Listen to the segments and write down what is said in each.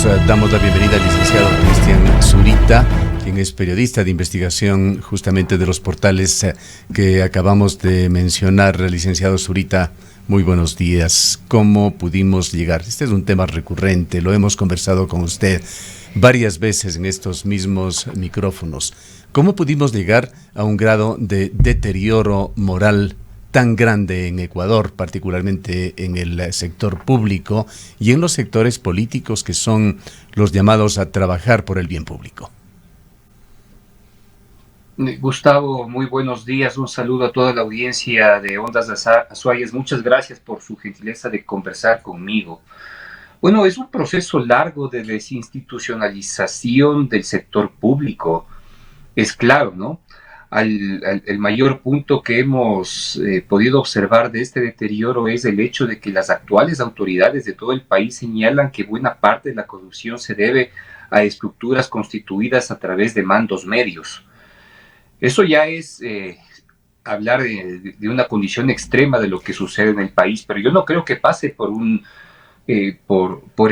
damos la bienvenida al licenciado Cristian Zurita, quien es periodista de investigación justamente de los portales que acabamos de mencionar. Licenciado Zurita, muy buenos días. ¿Cómo pudimos llegar? Este es un tema recurrente, lo hemos conversado con usted varias veces en estos mismos micrófonos. ¿Cómo pudimos llegar a un grado de deterioro moral tan grande en Ecuador, particularmente en el sector público y en los sectores políticos que son los llamados a trabajar por el bien público? Gustavo, muy buenos días. Un saludo a toda la audiencia de Ondas Azuayas. Muchas gracias por su gentileza de conversar conmigo. Bueno, es un proceso largo de desinstitucionalización del sector público. Es claro, ¿no? El mayor punto que hemos podido observar de este deterioro es el hecho de que las actuales autoridades de todo el país señalan que buena parte de la corrupción se debe a estructuras constituidas a través de mandos medios. Eso ya es hablar de una condición extrema de lo que sucede en el país, pero yo no creo que pase por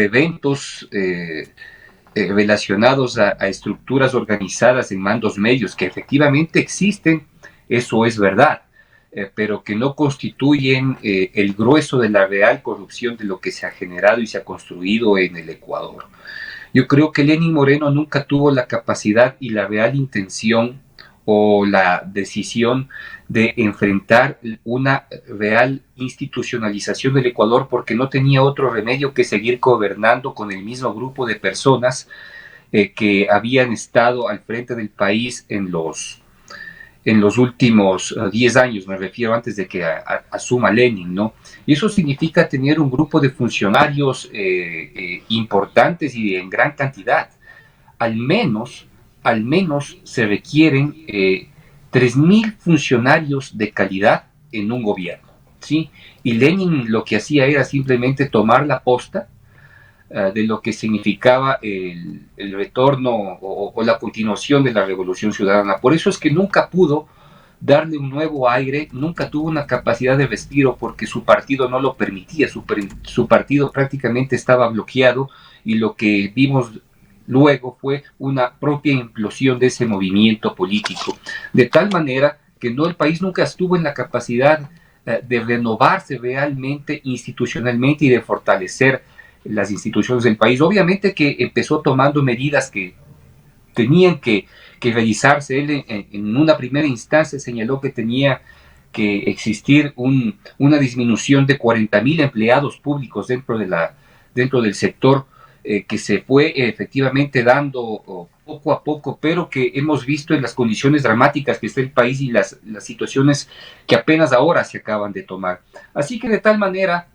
eventos relacionados a estructuras organizadas en mandos medios, que efectivamente existen, eso es verdad, pero que no constituyen el grueso de la real corrupción de lo que se ha generado y se ha construido en el Ecuador. Yo creo que Lenín Moreno nunca tuvo la capacidad y la real intención o la decisión de enfrentar una real institucionalización del Ecuador, porque no tenía otro remedio que seguir gobernando con el mismo grupo de personas que habían estado al frente del país en los últimos 10 años, me refiero antes de que asuma Lenin, ¿no? Y eso significa tener un grupo de funcionarios importantes y en gran cantidad. Al menos se requieren 3.000 funcionarios de calidad en un gobierno, ¿sí? Y Lenin lo que hacía era simplemente tomar la posta de lo que significaba el retorno o la continuación de la Revolución Ciudadana. Por eso es que nunca pudo darle un nuevo aire, nunca tuvo una capacidad de respiro porque su partido no lo permitía, su partido prácticamente estaba bloqueado, y lo que vimos luego fue una propia implosión de ese movimiento político, de tal manera que el país nunca estuvo en la capacidad de renovarse realmente institucionalmente y de fortalecer las instituciones del país. Obviamente que empezó tomando medidas que tenían que realizarse. Él en una primera instancia señaló que tenía que existir una disminución de 40.000 empleados públicos dentro del sector, que se fue efectivamente dando poco a poco, pero que hemos visto en las condiciones dramáticas que está el país y las situaciones que apenas ahora se acaban de tomar. Así que de tal manera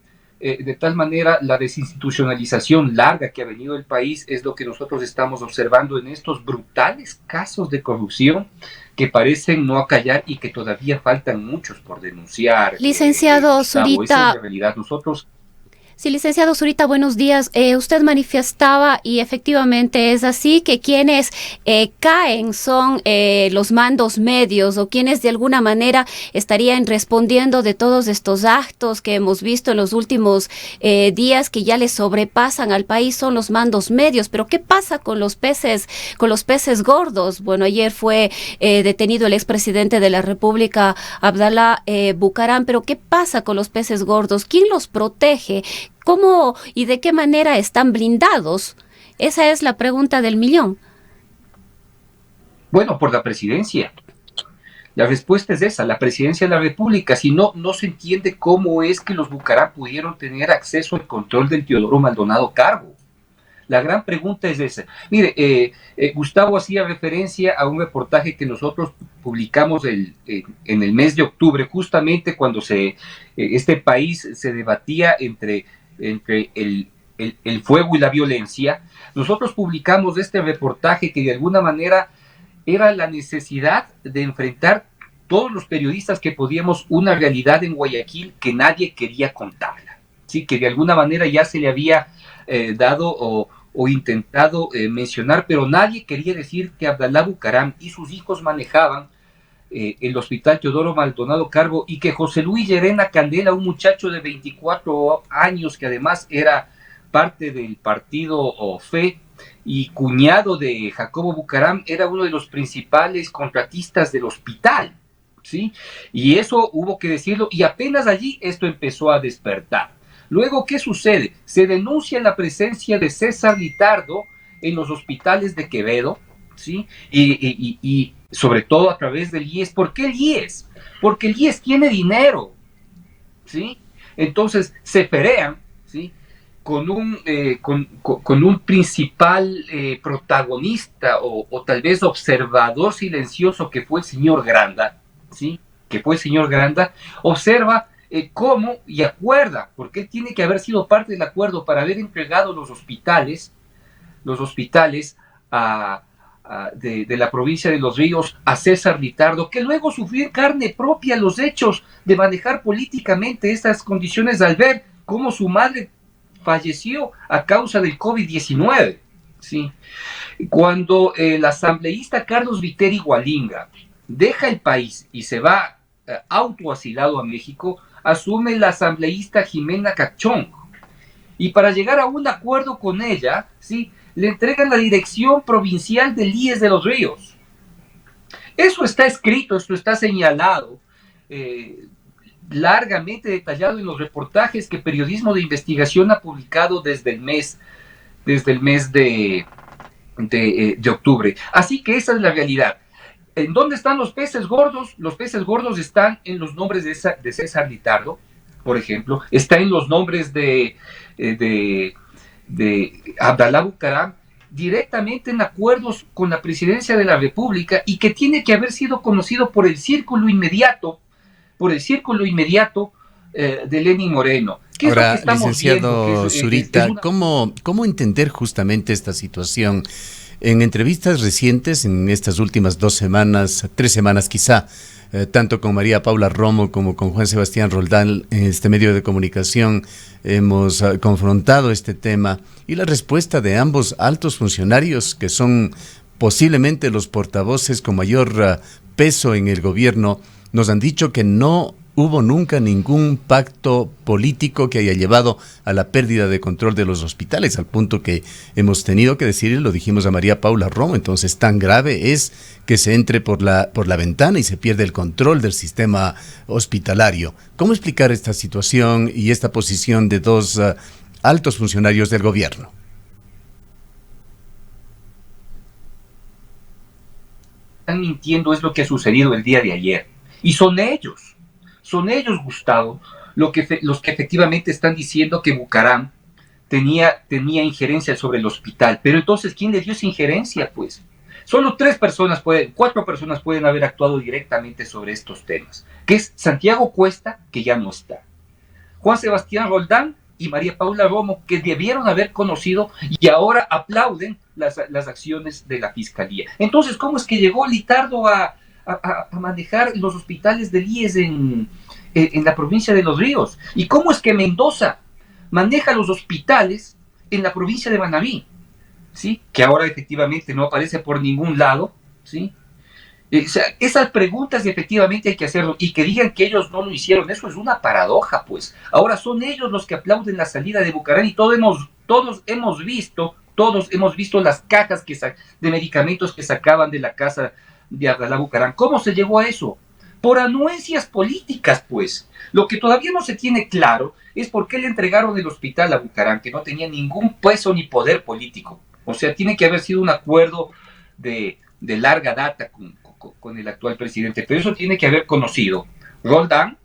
la desinstitucionalización larga que ha venido el país es lo que nosotros estamos observando en estos brutales casos de corrupción que parecen no acallar y que todavía faltan muchos por denunciar. Licenciado Zurita, esa es la realidad. Nosotros... Sí, licenciado Zurita, buenos días. Usted manifestaba, y efectivamente es así, que quienes caen son los mandos medios, o quienes de alguna manera estarían respondiendo de todos estos actos que hemos visto en los últimos días, que ya les sobrepasan al país, son los mandos medios. Pero ¿qué pasa con los peces gordos? Bueno, ayer fue detenido el expresidente de la República, Abdalá Bucaram, pero ¿qué pasa con los peces gordos? ¿Quién los protege? ¿Cómo y de qué manera están blindados? Esa es la pregunta del millón. Bueno, por la presidencia. La respuesta es esa, la presidencia de la República. Si no, no se entiende cómo es que los Bucaram pudieron tener acceso al control del Teodoro Maldonado Carbo. La gran pregunta es esa. Mire, Gustavo hacía referencia a un reportaje que nosotros publicamos en el mes de octubre, justamente cuando este país se debatía entre el fuego y la violencia. Nosotros publicamos este reportaje que de alguna manera era la necesidad de enfrentar todos los periodistas que podíamos una realidad en Guayaquil que nadie quería contarla, ¿sí? Que de alguna manera ya se le había dado o intentado mencionar, pero nadie quería decir que Abdalá Bucaram y sus hijos manejaban el hospital Teodoro Maldonado Carbo, y que José Luis Llerena Candela, un muchacho de 24 años que además era parte del partido OFE y cuñado de Jacobo Bucaram, era uno de los principales contratistas del hospital, ¿sí? Y eso hubo que decirlo, y apenas allí esto empezó a despertar. Luego, ¿qué sucede? Se denuncia la presencia de César Litardo en los hospitales de Quevedo, ¿sí? Y sobre todo a través del IES. ¿Por qué el IES? Porque el IES tiene dinero, ¿sí? Entonces se ferean, ¿sí? Con un principal protagonista o tal vez observador silencioso que fue el señor Granda, ¿sí? Que fue el señor Granda, observa cómo y acuerda, porque él tiene que haber sido parte del acuerdo para haber entregado los hospitales de la provincia de Los Ríos a César Litardo, que luego sufrió en carne propia los hechos de manejar políticamente estas condiciones al ver cómo su madre falleció a causa del COVID-19. ¿Sí? Cuando el asambleísta Carlos Viteri Gualinga deja el país y se va autoasilado a México, asume la asambleísta Jimena Cachón. Y para llegar a un acuerdo con ella, ¿sí?, le entregan la dirección provincial del IES de Los Ríos. Eso está escrito, esto está señalado, largamente detallado en los reportajes que Periodismo de Investigación ha publicado desde el mes de octubre. Así que esa es la realidad. ¿En dónde están los peces gordos? Los peces gordos están en los nombres de César Litardo, por ejemplo, está en los nombres de Abdalá Bucaram, directamente en acuerdos con la presidencia de la República, y que tiene que haber sido conocido por el círculo inmediato de Lenín Moreno. Ahora, licenciado Zurita, ¿cómo entender justamente esta situación? En entrevistas recientes, en estas últimas 2 semanas, 3 semanas quizá, tanto con María Paula Romo como con Juan Sebastián Roldán, en este medio de comunicación, hemos confrontado este tema, y la respuesta de ambos altos funcionarios, que son posiblemente los portavoces con mayor peso en el gobierno, nos han dicho que no hubo nunca ningún pacto político que haya llevado a la pérdida de control de los hospitales, al punto que hemos tenido que decirle, lo dijimos a María Paula Romo, entonces tan grave es que se entre por la ventana y se pierde el control del sistema hospitalario. ¿Cómo explicar esta situación y esta posición de 2 altos funcionarios del gobierno? Están mintiendo, es lo que ha sucedido el día de ayer. Y son ellos, Gustavo, los que efectivamente están diciendo que Bucaram tenía injerencia sobre el hospital. Pero entonces, ¿quién le dio esa injerencia? Pues solo 4 personas pueden haber actuado directamente sobre estos temas, que es Santiago Cuesta, que ya no está, Juan Sebastián Roldán y María Paula Romo, que debieron haber conocido y ahora aplauden las acciones de la Fiscalía. Entonces, ¿cómo es que llegó Litardo a manejar los hospitales del IES en la provincia de Los Ríos? ¿Y cómo es que Mendoza maneja los hospitales en la provincia de Manabí? ¿Sí? Que ahora efectivamente no aparece por ningún lado, ¿sí? O sea, esas preguntas efectivamente hay que hacerlo, y que digan que ellos no lo hicieron, eso es una paradoja, pues. Ahora son ellos los que aplauden la salida de Bucaram, y todos hemos visto las cajas de medicamentos que sacaban de la casa de Abdalá Bucaram. ¿Cómo se llegó a eso? Por anuencias políticas, pues. Lo que todavía no se tiene claro es por qué le entregaron el hospital a Bucaram, que no tenía ningún peso ni poder político. O sea, tiene que haber sido un acuerdo de larga data con el actual presidente, pero eso tiene que haber conocido Roldán,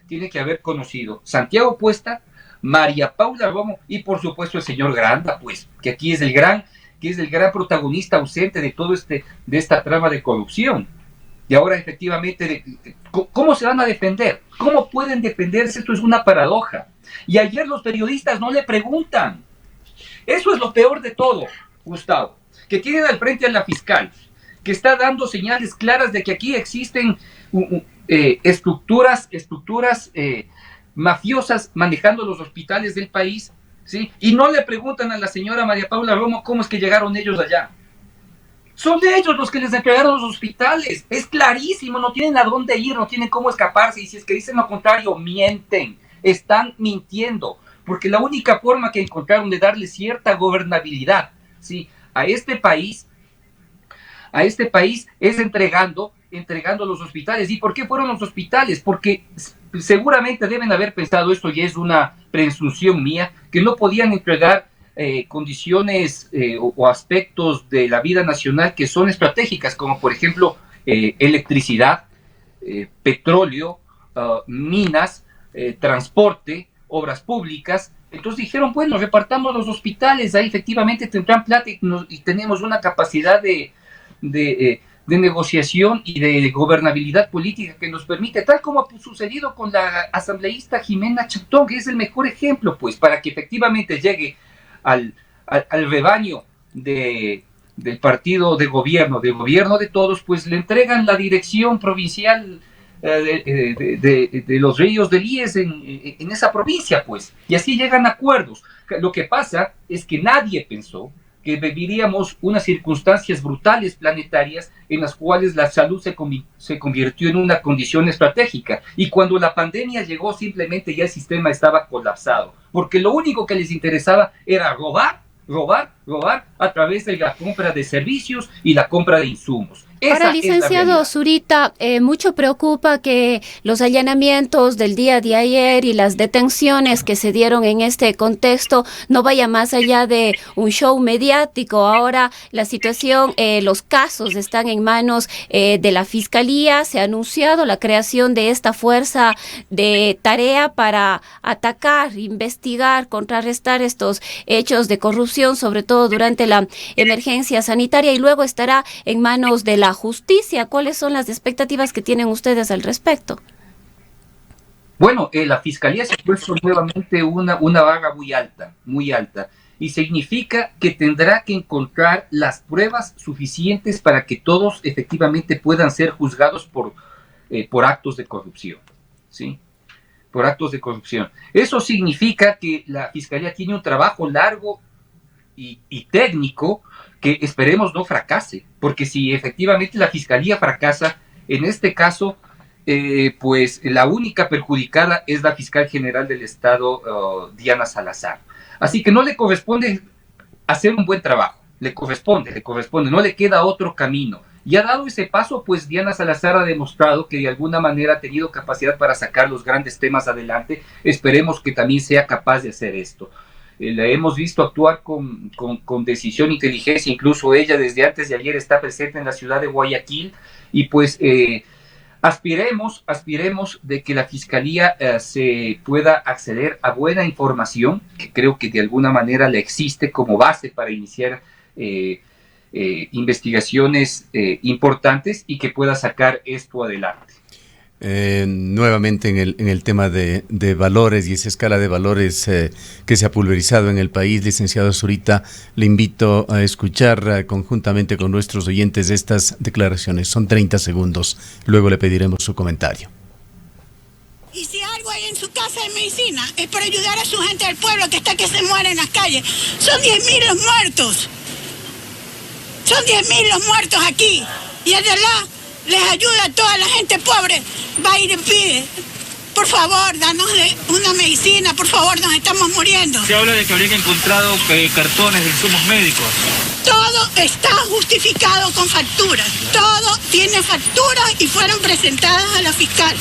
tiene que haber conocido Santiago Cuesta, María Paula Romo y por supuesto el señor Granda, pues, que aquí es el gran protagonista ausente de todo de esta trama de corrupción. Y ahora efectivamente, ¿cómo se van a defender? ¿Cómo pueden defenderse? Esto es una paradoja. Y ayer los periodistas no le preguntan. Eso es lo peor de todo, Gustavo, que tienen al frente a la fiscal, que está dando señales claras de que aquí existen estructuras mafiosas manejando los hospitales del país, ¿sí? Y no le preguntan a la señora María Paula Romo cómo es que llegaron ellos allá. Son ellos los que les entregaron los hospitales, es clarísimo, no tienen a dónde ir, no tienen cómo escaparse, y si es que dicen lo contrario, mienten, están mintiendo, porque la única forma que encontraron de darle cierta gobernabilidad, ¿sí?, a este país es entregando los hospitales. ¿Y por qué fueron los hospitales? Porque seguramente deben haber pensado, esto ya es una presunción mía, que no podían entregar condiciones o aspectos de la vida nacional que son estratégicas, como por ejemplo electricidad, petróleo, minas, transporte, obras públicas. Entonces dijeron, bueno, repartamos los hospitales, ahí efectivamente tendrán plata y tenemos una capacidad de negociación y de gobernabilidad política que nos permite, tal como ha sucedido con la asambleísta Jimena Chatón, que es el mejor ejemplo, pues, para que efectivamente llegue al rebaño del partido de gobierno de todos, pues le entregan la dirección provincial de los ríos del IES en esa provincia, pues, y así llegan a acuerdos. Lo que pasa es que nadie pensó que viviríamos unas circunstancias brutales planetarias en las cuales la salud se convirtió en una condición estratégica, y cuando la pandemia llegó simplemente ya el sistema estaba colapsado, porque lo único que les interesaba era robar a través de la compra de servicios y la compra de insumos. Ahora, licenciado Zurita, mucho preocupa que los allanamientos del día de ayer y las detenciones que se dieron en este contexto no vaya más allá de un show mediático. Ahora la situación, los casos están en manos de la Fiscalía. Se ha anunciado la creación de esta fuerza de tarea para atacar, investigar, contrarrestar estos hechos de corrupción, sobre todo durante la emergencia sanitaria, y luego estará en manos de la justicia. ¿Cuáles son las expectativas que tienen ustedes al respecto? Bueno, la Fiscalía se ha puesto nuevamente una vara muy alta, y significa que tendrá que encontrar las pruebas suficientes para que todos efectivamente puedan ser juzgados por actos de corrupción, ¿sí? Por actos de corrupción. Eso significa que la Fiscalía tiene un trabajo largo y técnico que esperemos no fracase, porque si efectivamente la Fiscalía fracasa, en este caso, pues la única perjudicada es la fiscal general del Estado, Diana Salazar. Así que no le corresponde hacer un buen trabajo, le corresponde, no le queda otro camino. Y ha dado ese paso, pues Diana Salazar ha demostrado que de alguna manera ha tenido capacidad para sacar los grandes temas adelante. Esperemos que también sea capaz de hacer esto. La hemos visto actuar con decisión, inteligencia, incluso ella desde antes de ayer está presente en la ciudad de Guayaquil, y pues aspiremos de que la Fiscalía se pueda acceder a buena información, que creo que de alguna manera le existe como base para iniciar investigaciones importantes, y que pueda sacar esto adelante. Nuevamente en el tema de valores y esa escala de valores que se ha pulverizado en el país, licenciado Zurita, le invito a escuchar conjuntamente con nuestros oyentes estas declaraciones. Son 30 segundos, luego le pediremos su comentario. Y si algo hay en su casa de medicina es para ayudar a su gente del pueblo que está que se muere en las calles. Son 10.000 los muertos. Son 10.000 los muertos aquí. Y el de Allah les ayuda a toda la gente pobre. Va y le pide, por favor, danos una medicina, por favor, nos estamos muriendo. Se habla de que habrían encontrado cartones de insumos médicos. Todo está justificado con facturas. Todo tiene facturas y fueron presentadas a la fiscal.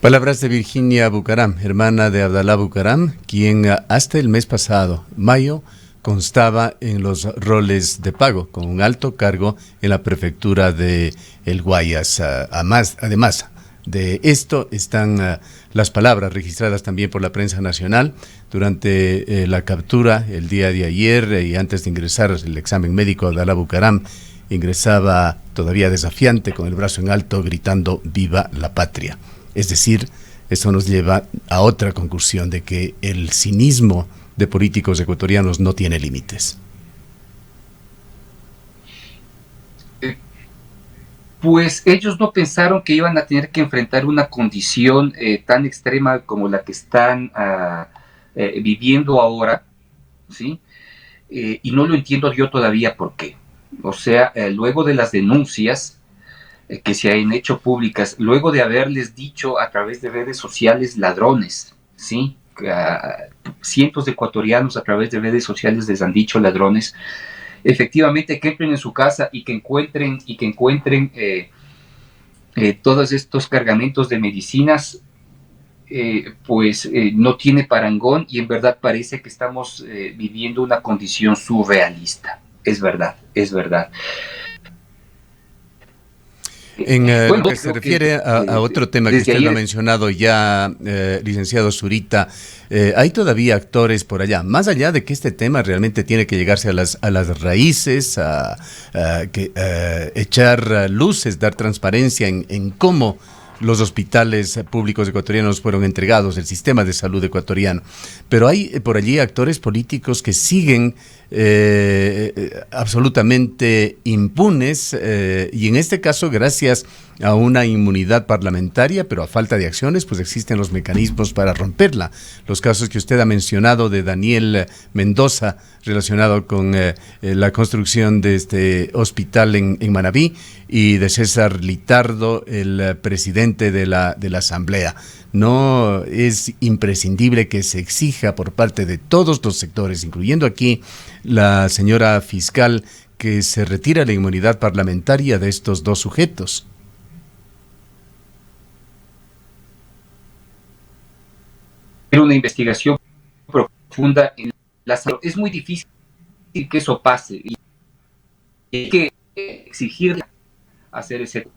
Palabras de Virginia Bucaram, hermana de Abdalá Bucaram, quien hasta el mes pasado, mayo, constaba en los roles de pago, con un alto cargo en la prefectura de El Guayas. Además de esto están las palabras registradas también por la prensa nacional durante la captura el día de ayer, y antes de ingresar el examen médico. Abdalá Bucaram ingresaba todavía desafiante, con el brazo en alto, gritando "Viva la patria". Es decir, eso nos lleva a otra conclusión, de que el cinismo de políticos ecuatorianos no tiene límites. Pues ellos no pensaron que iban a tener que enfrentar una condición tan extrema como la que están viviendo ahora, ¿sí? Y no lo entiendo yo todavía por qué. O sea, luego de las denuncias que se han hecho públicas, luego de haberles dicho a través de redes sociales ladrones, ¿sí? Cientos de ecuatorianos a través de redes sociales les han dicho ladrones. Efectivamente, que entren en su casa y que encuentren todos estos cargamentos de medicinas, no tiene parangón, y en verdad parece que estamos viviendo una condición surrealista. Es verdad, es verdad. En lo que se refiere a otro tema que usted lo ha mencionado ya, licenciado Zurita, hay todavía actores por allá, más allá de que este tema realmente tiene que llegarse a las raíces, echar luces, dar transparencia en cómo los hospitales públicos ecuatorianos fueron entregados, el sistema de salud ecuatoriano. Pero hay por allí actores políticos que siguen absolutamente impunes, y en este caso, gracias a una inmunidad parlamentaria, pero a falta de acciones, pues existen los mecanismos para romperla. Los casos que usted ha mencionado de Daniel Mendoza, relacionado con la construcción de este hospital en Manabí, y de César Litardo, el presidente de la Asamblea. No es imprescindible que se exija por parte de todos los sectores, incluyendo aquí la señora fiscal, que se retire la inmunidad parlamentaria de estos dos sujetos. Una investigación profunda en la salud. Es muy difícil que eso pase, y hay que exigir hacer ese,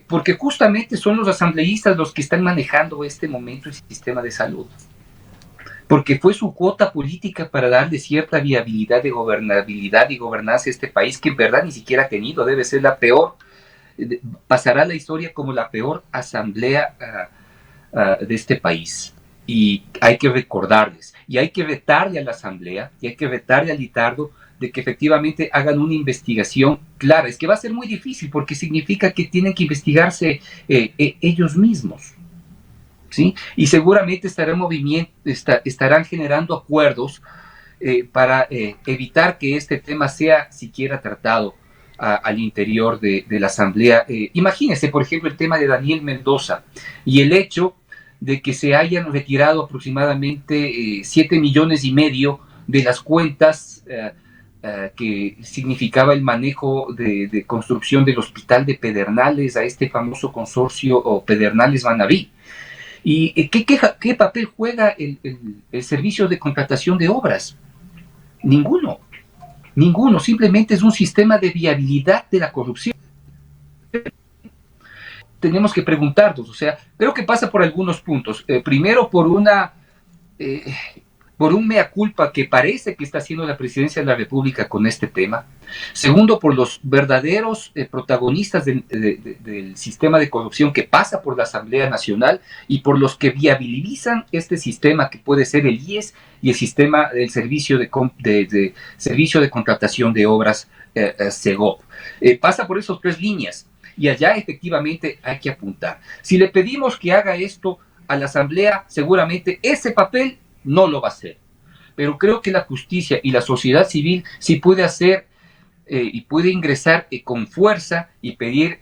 porque justamente son los asambleístas los que están manejando este momento el sistema de salud, porque fue su cuota política para darle cierta viabilidad de gobernabilidad y gobernanza a este país, que en verdad ni siquiera ha tenido. Debe ser la peor, pasará a la historia como la peor asamblea de este país. Y hay que recordarles, y hay que retarle a la Asamblea, y hay que retarle a Litardo de que efectivamente hagan una investigación clara. Es que va a ser muy difícil, porque significa que tienen que investigarse ellos mismos, ¿sí? Y seguramente estarán generando acuerdos para evitar que este tema sea siquiera tratado al interior de la Asamblea. Imagínense, por ejemplo, el tema de Daniel Mendoza y el hecho de que se hayan retirado aproximadamente 7 millones y medio de las cuentas que significaba el manejo de construcción del hospital de Pedernales a este famoso consorcio Pedernales Manabí. ¿Y qué papel juega el servicio de contratación de obras? Ninguno, simplemente es un sistema de viabilidad de la corrupción. Tenemos que preguntarnos, o sea, creo que pasa por algunos puntos. Primero, por un mea culpa que parece que está haciendo la Presidencia de la República con este tema. Segundo, por los verdaderos protagonistas del sistema de corrupción que pasa por la Asamblea Nacional, y por los que viabilizan este sistema, que puede ser el IES y el sistema del servicio de contratación de obras, SEGOP. Pasa por esas tres líneas. Y allá efectivamente hay que apuntar. Si le pedimos que haga esto a la Asamblea, seguramente ese papel no lo va a hacer. Pero creo que la justicia y la sociedad civil sí puede hacer y puede ingresar con fuerza y pedir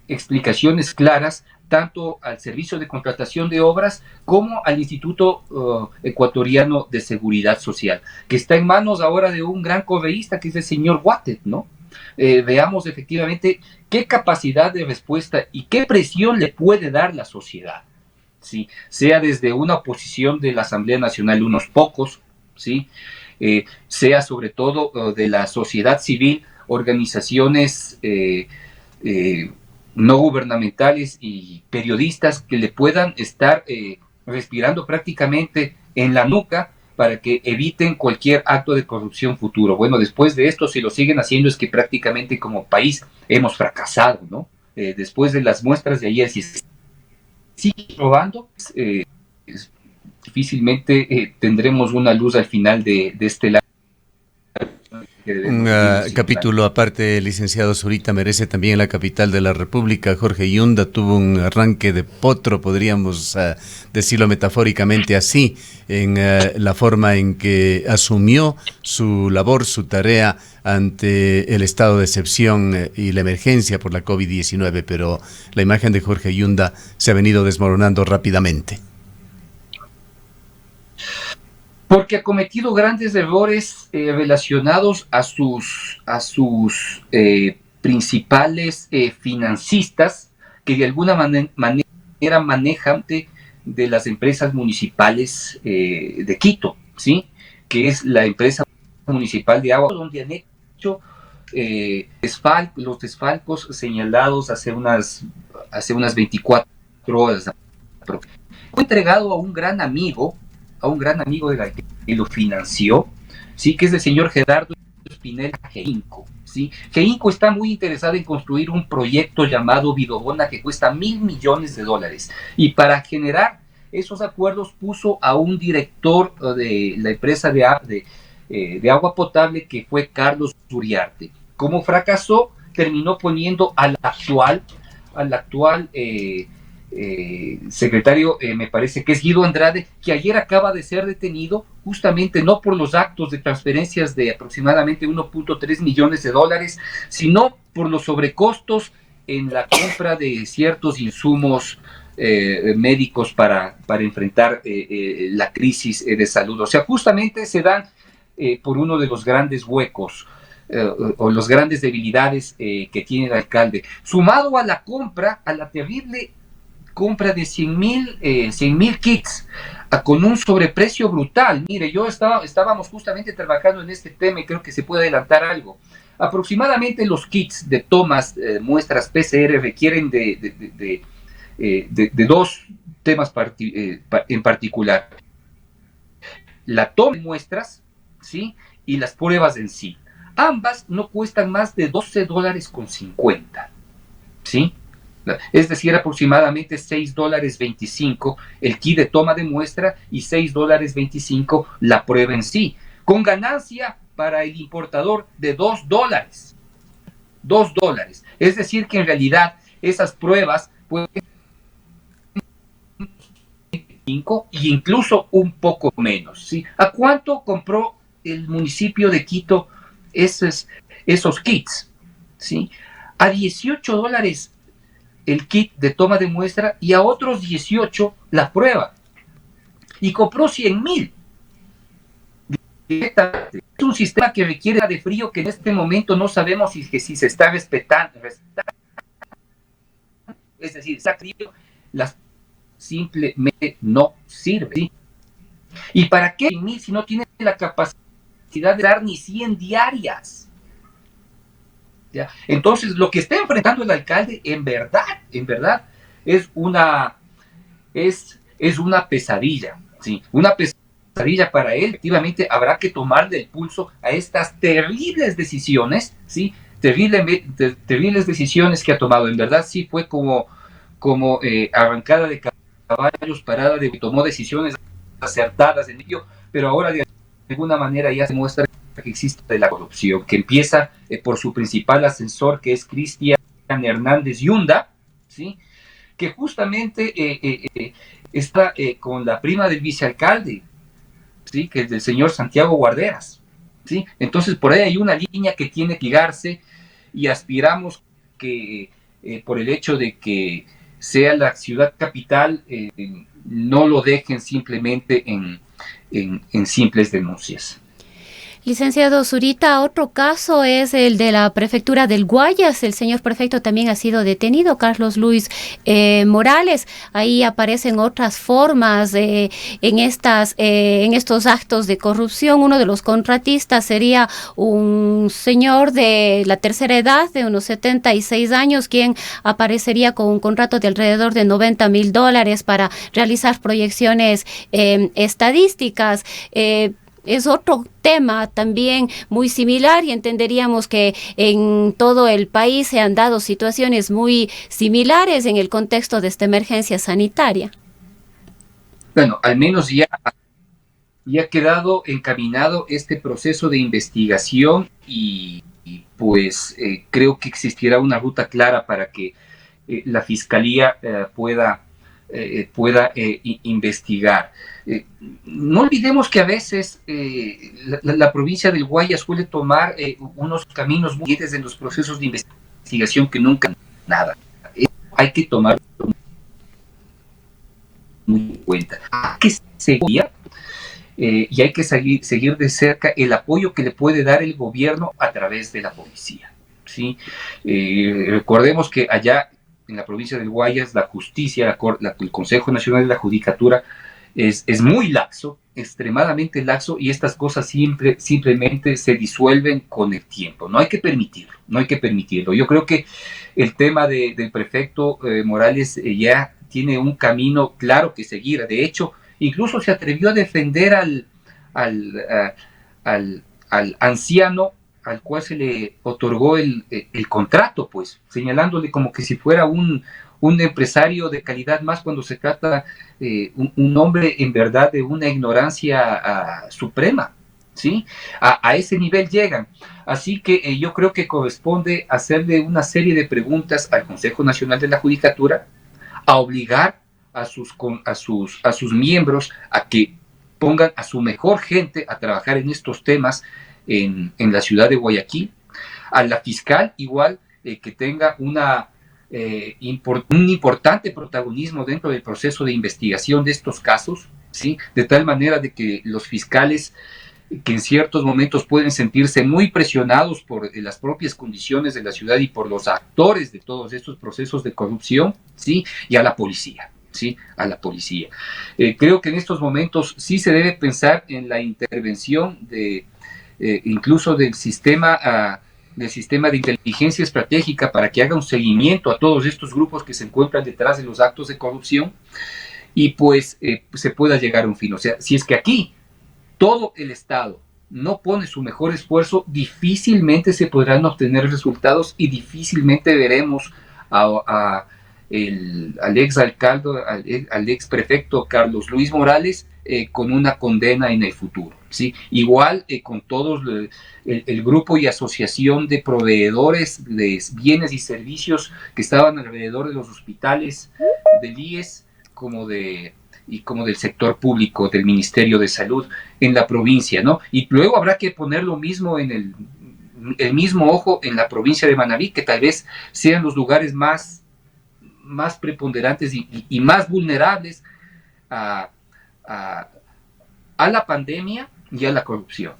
explicaciones claras, tanto al Servicio de Contratación de Obras como al Instituto Ecuatoriano de Seguridad Social, que está en manos ahora de un gran correísta, que es el señor Guatet, ¿no? Veamos efectivamente qué capacidad de respuesta y qué presión le puede dar la sociedad, ¿sí? Sea desde una oposición de la Asamblea Nacional, unos pocos, ¿sí? Sea sobre todo de la sociedad civil, organizaciones no gubernamentales y periodistas que le puedan estar respirando prácticamente en la nuca, para que eviten cualquier acto de corrupción futuro. Bueno, después de esto, si lo siguen haciendo, es que prácticamente como país hemos fracasado, ¿no? Después de las muestras de ayer, si sigue robando, difícilmente tendremos una luz al final de este lado. Un capítulo aparte, licenciado Zurita, merece también la capital de la República. Jorge Yunda tuvo un arranque de potro, podríamos decirlo metafóricamente así, en la forma en que asumió su labor, su tarea ante el estado de excepción y la emergencia por la COVID-19, pero la imagen de Jorge Yunda se ha venido desmoronando rápidamente. Porque ha cometido grandes errores relacionados a sus principales financistas, que de alguna manera manejan de las empresas municipales de Quito, ¿sí? Que es la empresa municipal de agua, donde han hecho los desfalcos señalados hace unas 24 horas. Fue entregado a un gran amigo de la que lo financió, ¿sí? Que es el señor Gerardo Espinel Geinco, ¿sí? Geinco está muy interesado en construir un proyecto llamado Vidobona que cuesta $1.000 millones. Y para generar esos acuerdos puso a un director de la empresa de agua potable, que fue Carlos Uriarte. Como fracasó, terminó poniendo al actual secretario, me parece que es Guido Andrade, que ayer acaba de ser detenido justamente no por los actos de transferencias de aproximadamente $1.3 millones, sino por los sobrecostos en la compra de ciertos insumos médicos para enfrentar la crisis de salud. O sea, justamente se dan por uno de los grandes huecos o las grandes debilidades que tiene el alcalde, sumado a la terrible compra de 100,000 kits con un sobreprecio brutal. Mire, estábamos justamente trabajando en este tema y creo que se puede adelantar algo. Aproximadamente los kits de tomas muestras PCR requieren de dos temas en particular: la toma de muestras, ¿sí? Y las pruebas en sí. Ambas no cuestan más de $12.50, ¿sí? Es decir, aproximadamente $6.25 el kit de toma de muestra y $6.25 la prueba en sí, con ganancia para el importador de $2. $2. Es decir, que en realidad esas pruebas pueden y incluso un poco menos, ¿sí? ¿A cuánto compró el municipio de Quito esos kits? ¿Sí? A $18 el kit de toma de muestra y a otros 18 la prueba. Y compró 100,000. Es un sistema que requiere de frío que en este momento no sabemos si se está respetando. Es decir, está frío, las simplemente no sirve, ¿sí? ¿Y para qué 1,000 si no tiene la capacidad de dar ni 100 diarias? ¿Ya? Entonces, lo que está enfrentando el alcalde en verdad es una pesadilla, ¿sí? Una pesadilla para él. Efectivamente, habrá que tomarle el pulso a estas terribles decisiones, ¿sí? Terribles decisiones que ha tomado. En verdad, sí fue como arrancada de caballos, tomó decisiones acertadas en ello, pero ahora de alguna manera ya se muestra que existe la corrupción, que empieza por su principal asesor, que es Cristian Hernández Yunda, ¿sí? Que justamente está con la prima del vicealcalde, ¿sí? Que es del señor Santiago Guarderas, ¿sí? Entonces por ahí hay una línea que tiene que ligarse y aspiramos que por el hecho de que sea la ciudad capital, no lo dejen simplemente en simples denuncias. Licenciado Zurita, otro caso es el de la prefectura del Guayas. El señor prefecto también ha sido detenido, Carlos Luis Morales. Ahí aparecen otras formas en estos actos de corrupción. Uno de los contratistas sería un señor de la tercera edad, de unos 76 años, quien aparecería con un contrato de alrededor de $90,000 para realizar proyecciones estadísticas. Es otro tema también muy similar y entenderíamos que en todo el país se han dado situaciones muy similares en el contexto de esta emergencia sanitaria. Bueno, al menos ya ha quedado encaminado este proceso de investigación y pues creo que existirá una ruta clara para que la Fiscalía pueda investigar. No olvidemos que a veces la provincia del Guayas suele tomar unos caminos muy en los procesos de investigación que nunca nada. Hay que tomarlo muy en cuenta. ¿A qué se y hay que seguir de cerca el apoyo que le puede dar el gobierno a través de la policía, ¿sí? Recordemos que allá en la provincia del Guayas la justicia, el Consejo Nacional de la Judicatura es muy laxo, extremadamente laxo, y estas cosas simplemente se disuelven con el tiempo. No hay que permitirlo, no hay que permitirlo. Yo creo que el tema del prefecto Morales ya tiene un camino claro que seguir. De hecho, incluso se atrevió a defender al anciano al cual se le otorgó el contrato, pues, señalándole como que si fuera un empresario de calidad, más cuando se trata un hombre en verdad de una ignorancia suprema, ¿sí? A ese nivel llegan. Así que yo creo que corresponde hacerle una serie de preguntas al Consejo Nacional de la Judicatura, a obligar a sus miembros a que pongan a su mejor gente a trabajar en estos temas en la ciudad de Guayaquil, a la fiscal igual, que tenga un importante protagonismo dentro del proceso de investigación de estos casos, ¿sí? De tal manera de que los fiscales, que en ciertos momentos pueden sentirse muy presionados por las propias condiciones de la ciudad y por los actores de todos estos procesos de corrupción, ¿sí? Y a la policía, ¿sí? A la policía. Creo que en estos momentos sí se debe pensar en la intervención incluso del sistema de inteligencia estratégica para que haga un seguimiento a todos estos grupos que se encuentran detrás de los actos de corrupción y pues se pueda llegar a un fin. O sea, si es que aquí todo el Estado no pone su mejor esfuerzo, difícilmente se podrán obtener resultados y difícilmente veremos al ex alcalde, al ex prefecto Carlos Luis Morales con una condena en el futuro, ¿sí? Igual con todos el grupo y asociación de proveedores de bienes y servicios que estaban alrededor de los hospitales del IES como del sector público, del Ministerio de Salud en la provincia, ¿no? Y luego habrá que poner lo mismo en el mismo ojo en la provincia de Manabí, que tal vez sean los lugares más preponderantes y más vulnerables a la pandemia y a la corrupción.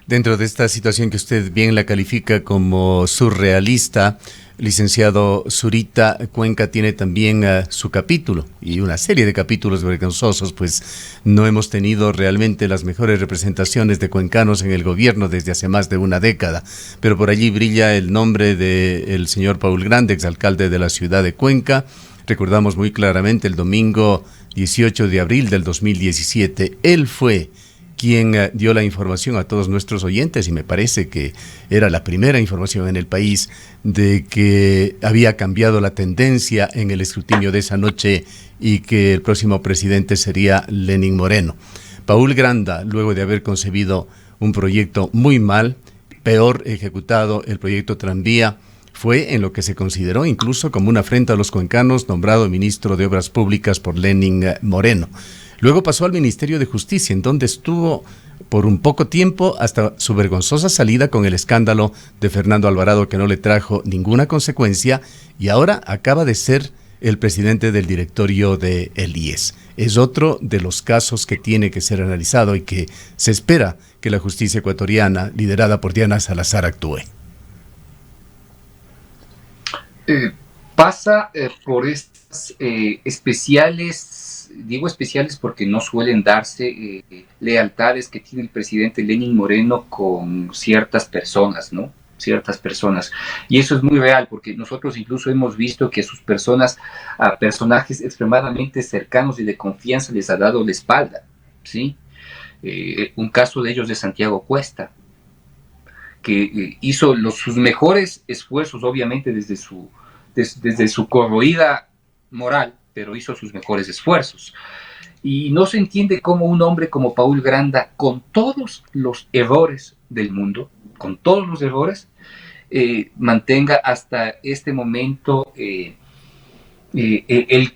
Dentro de esta situación que usted bien la califica como surrealista, licenciado Zurita, Cuenca tiene también su capítulo y una serie de capítulos vergonzosos, pues no hemos tenido realmente las mejores representaciones de cuencanos en el gobierno desde hace más de una década, pero por allí brilla el nombre del señor Paul Grande, exalcalde de la ciudad de Cuenca. Recordamos muy claramente el domingo 18 de abril del 2017, él fue quien dio la información a todos nuestros oyentes, y me parece que era la primera información en el país de que había cambiado la tendencia en el escrutinio de esa noche y que el próximo presidente sería Lenín Moreno. Paul Granda, luego de haber concebido un proyecto muy mal, peor ejecutado, el proyecto Tranvía, fue en lo que se consideró incluso como una afrenta a los cuencanos, nombrado ministro de Obras Públicas por Lenín Moreno. Luego pasó al Ministerio de Justicia, en donde estuvo por un poco tiempo hasta su vergonzosa salida con el escándalo de Fernando Alvarado, que no le trajo ninguna consecuencia, y ahora acaba de ser el presidente del directorio de el IES. Es otro de los casos que tiene que ser analizado y que se espera que la justicia ecuatoriana, liderada por Diana Salazar, actúe. Pasa por estas especiales, digo especiales porque no suelen darse lealtades que tiene el presidente Lenín Moreno con ciertas personas, ¿no? Ciertas personas. Y eso es muy real, porque nosotros incluso hemos visto que a sus personas, a personajes extremadamente cercanos y de confianza, les ha dado la espalda, ¿sí? Un caso de ellos de Santiago Cuesta, que hizo sus mejores esfuerzos, obviamente desde su corroída moral, pero hizo sus mejores esfuerzos. Y no se entiende cómo un hombre como Paul Granda, con todos los errores del mundo, con todos los errores, mantenga hasta este momento el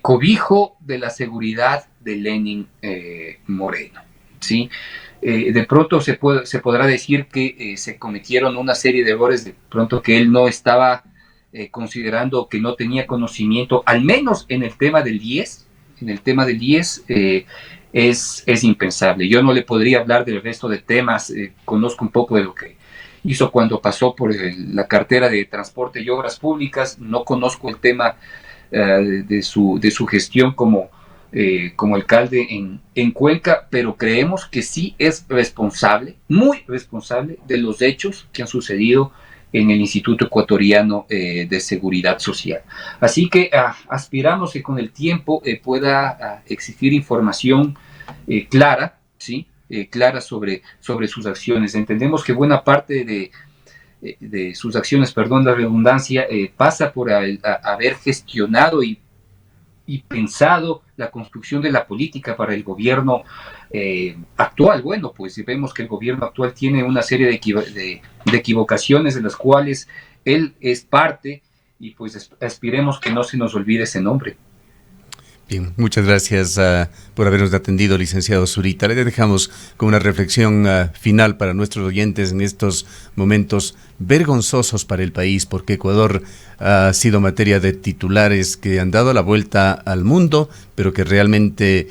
cobijo de la seguridad de Lenín Moreno, ¿sí? De pronto se podrá decir que se cometieron una serie de errores, de pronto que él no estaba considerando, que no tenía conocimiento, al menos en el tema del IES, es impensable. Yo no le podría hablar del resto de temas, conozco un poco de lo que hizo cuando pasó por la cartera de Transporte y Obras Públicas, no conozco el tema de su gestión como alcalde en Cuenca, pero creemos que sí es responsable, muy responsable, de los hechos que han sucedido en el Instituto Ecuatoriano de Seguridad Social. Así que aspiramos que con el tiempo pueda existir información clara, ¿sí? Clara sobre sus acciones. Entendemos que buena parte de sus acciones, perdón la redundancia, pasa por haber gestionado y pensado la construcción de la política para el gobierno actual. Bueno, pues vemos que el gobierno actual tiene una serie de equivocaciones de las cuales él es parte, y pues aspiremos que no se nos olvide ese nombre. Bien, muchas gracias por habernos atendido, licenciado Zurita. Le dejamos con una reflexión final para nuestros oyentes en estos momentos vergonzosos para el país, porque Ecuador ha sido materia de titulares que han dado la vuelta al mundo, pero que realmente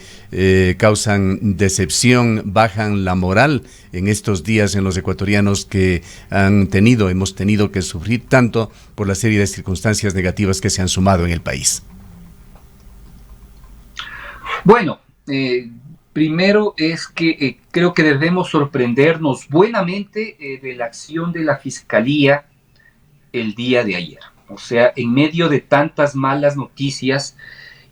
causan decepción, bajan la moral en estos días en los ecuatorianos que hemos tenido que sufrir tanto por la serie de circunstancias negativas que se han sumado en el país. Bueno, primero es que creo que debemos sorprendernos buenamente de la acción de la Fiscalía el día de ayer. O sea, en medio de tantas malas noticias,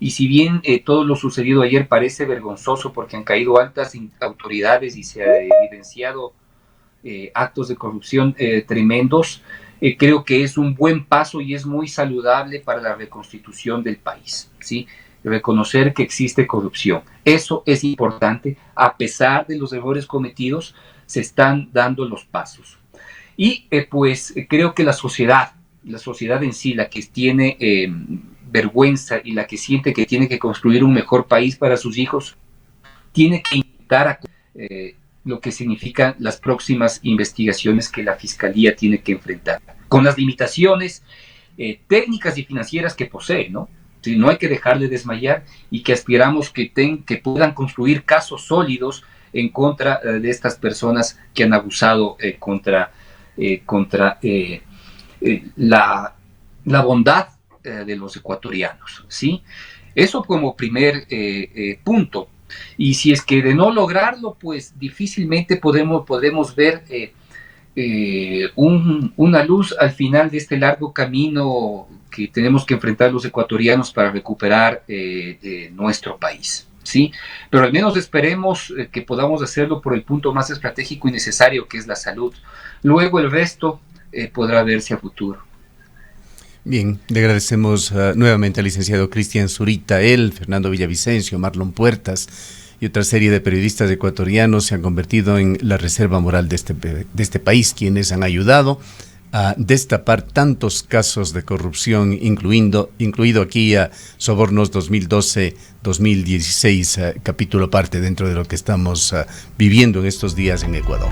y si bien todo lo sucedido ayer parece vergonzoso porque han caído altas autoridades y se ha evidenciado actos de corrupción tremendos, creo que es un buen paso y es muy saludable para la reconstitución del país, ¿sí? Reconocer que existe corrupción. Eso es importante. A pesar de los errores cometidos, se están dando los pasos. Y pues creo que la sociedad en sí, la que tiene vergüenza y la que siente que tiene que construir un mejor país para sus hijos, tiene que invitar a lo que significan las próximas investigaciones que la Fiscalía tiene que enfrentar, con las limitaciones técnicas y financieras que posee, ¿no? No hay que dejar de desmayar, y que aspiramos que puedan construir casos sólidos en contra de estas personas que han abusado contra la bondad de los ecuatorianos, ¿sí? Eso como primer punto. Y si es que de no lograrlo, pues difícilmente podemos ver una luz al final de este largo camino que tenemos que enfrentar los ecuatorianos para recuperar nuestro país, ¿sí? Pero al menos esperemos que podamos hacerlo por el punto más estratégico y necesario, que es la salud. Luego el resto podrá verse a futuro. Bien, le agradecemos nuevamente al licenciado Cristian Zurita, Fernando Villavicencio, Marlon Puertas y otra serie de periodistas ecuatorianos se han convertido en la reserva moral de este país, quienes han ayudado a destapar tantos casos de corrupción, incluido aquí a Sobornos 2012-2016, capítulo aparte dentro de lo que estamos viviendo en estos días en Ecuador.